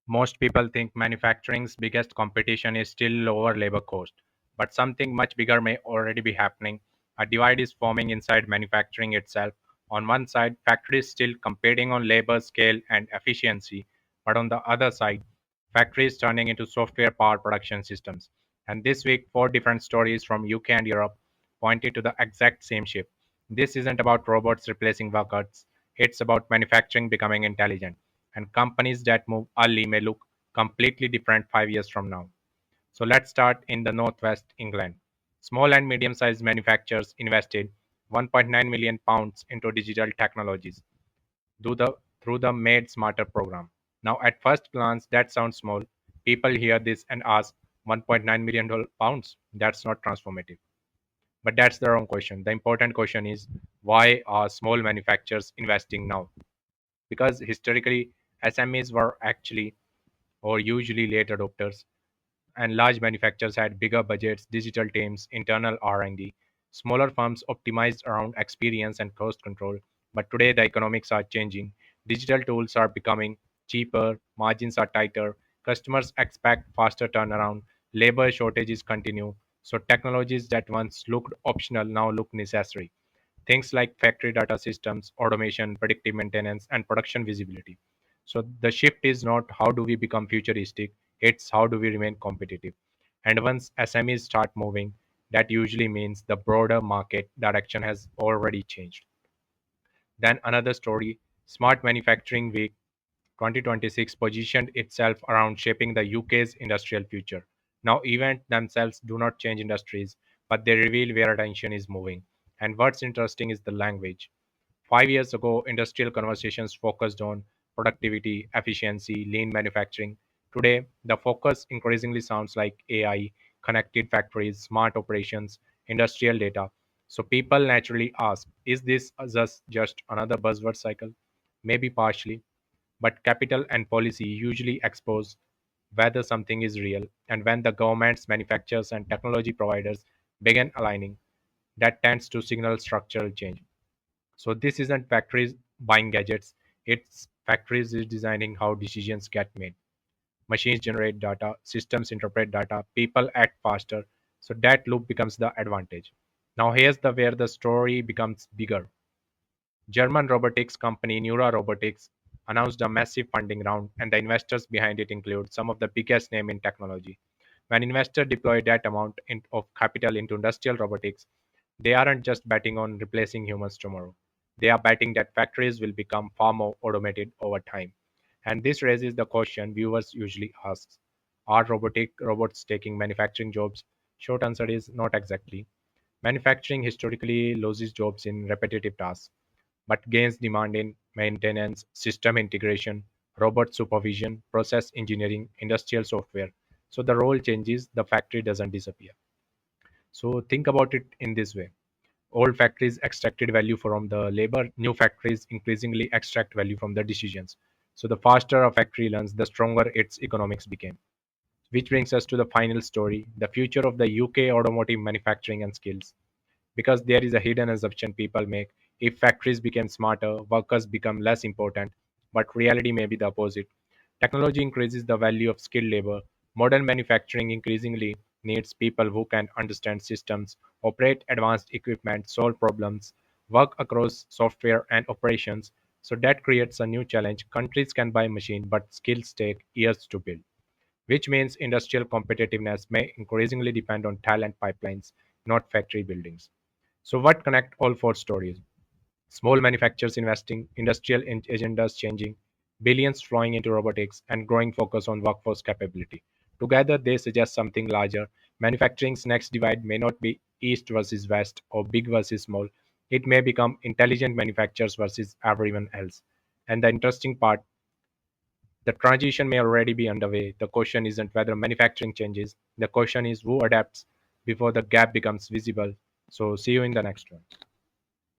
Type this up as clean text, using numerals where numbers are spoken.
Most people think manufacturing's biggest competition is still lower labor cost, but something much bigger may already be happening. A divide is forming inside manufacturing itself. On one side, factories still competing on labor scale and efficiency, but on the other side, factories turning into software powered production systems. And this week, four different stories from UK and Europe pointed to the exact same shift. This isn't about robots replacing workers, it's about manufacturing becoming intelligent, and companies that move early may look completely different 5 years from now. So let's start in the Northwest England. Small and medium sized manufacturers invested £1.9 million into digital technologies through the Made Smarter program. Now, at first glance, that sounds small. People hear this and ask, £1.9 million pounds? That's not transformative. But that's the wrong question. The important question is, why are small manufacturers investing now? Because historically, SMEs were actually or usually late adopters, and large manufacturers had bigger budgets, digital teams, internal R&D. Smaller firms optimized around experience and cost control. But today the economics are changing. Digital tools are becoming cheaper, margins are tighter, customers expect faster turnaround, labor shortages continue. So technologies that once looked optional now look necessary. Things like factory data systems, automation, predictive maintenance, and production visibility. So the shift is not how do we become futuristic, it's how do we remain competitive. And once SMEs start moving, that usually means the broader market direction has already changed. Then another story, Smart Manufacturing Week 2026 positioned itself around shaping the UK's industrial future. Now, events themselves do not change industries, but they reveal where attention is moving. And what's interesting is the language. 5 years ago, industrial conversations focused on productivity, efficiency, lean manufacturing. Today, the focus increasingly sounds like AI, connected factories, smart operations, industrial data. So people naturally ask, is this just another buzzword cycle? Maybe partially, but capital and policy usually expose whether something is real, and when the governments, manufacturers, and technology providers begin aligning, that tends to signal structural change. So this isn't factories buying gadgets, it's factories is designing how decisions get made. Machines generate data, systems interpret data, people act faster. So that loop becomes the advantage. Now here's the where the story becomes bigger. German robotics company Neura Robotics announced a massive funding round, and the investors behind it include some of the biggest names in technology. When investors deploy that amount of capital into industrial robotics, they aren't just betting on replacing humans tomorrow. They are betting that factories will become far more automated over time. And this raises the question viewers usually ask, are robotic robots taking manufacturing jobs? Short answer is not exactly. Manufacturing historically loses jobs in repetitive tasks but gains demand in maintenance, system integration, robot supervision, process engineering, industrial software. So the role changes, the factory doesn't disappear. So think about it in this way. Old factories extracted value from the labor, new factories increasingly extract value from the decisions. So the faster a factory learns, the stronger its economics became. Which brings us to the final story, the future of the UK automotive manufacturing and skills. Because there is a hidden assumption people make, if factories become smarter, workers become less important, but reality may be the opposite. Technology increases the value of skilled labor. Modern manufacturing increasingly needs people who can understand systems, operate advanced equipment, solve problems, work across software and operations. So that creates a new challenge. Countries can buy machines, but skills take years to build, which means industrial competitiveness may increasingly depend on talent pipelines, not factory buildings. So, what connect all four stories? Small manufacturers investing, industrial agendas changing, billions flowing into robotics, and growing focus on workforce capability. Together, they suggest something larger. Manufacturing's next divide may not be east versus west or big versus small. It may become intelligent manufacturers versus everyone else. And the interesting part, the transition may already be underway. The question isn't whether manufacturing changes, the question is who adapts before the gap becomes visible. So, see you in the next one.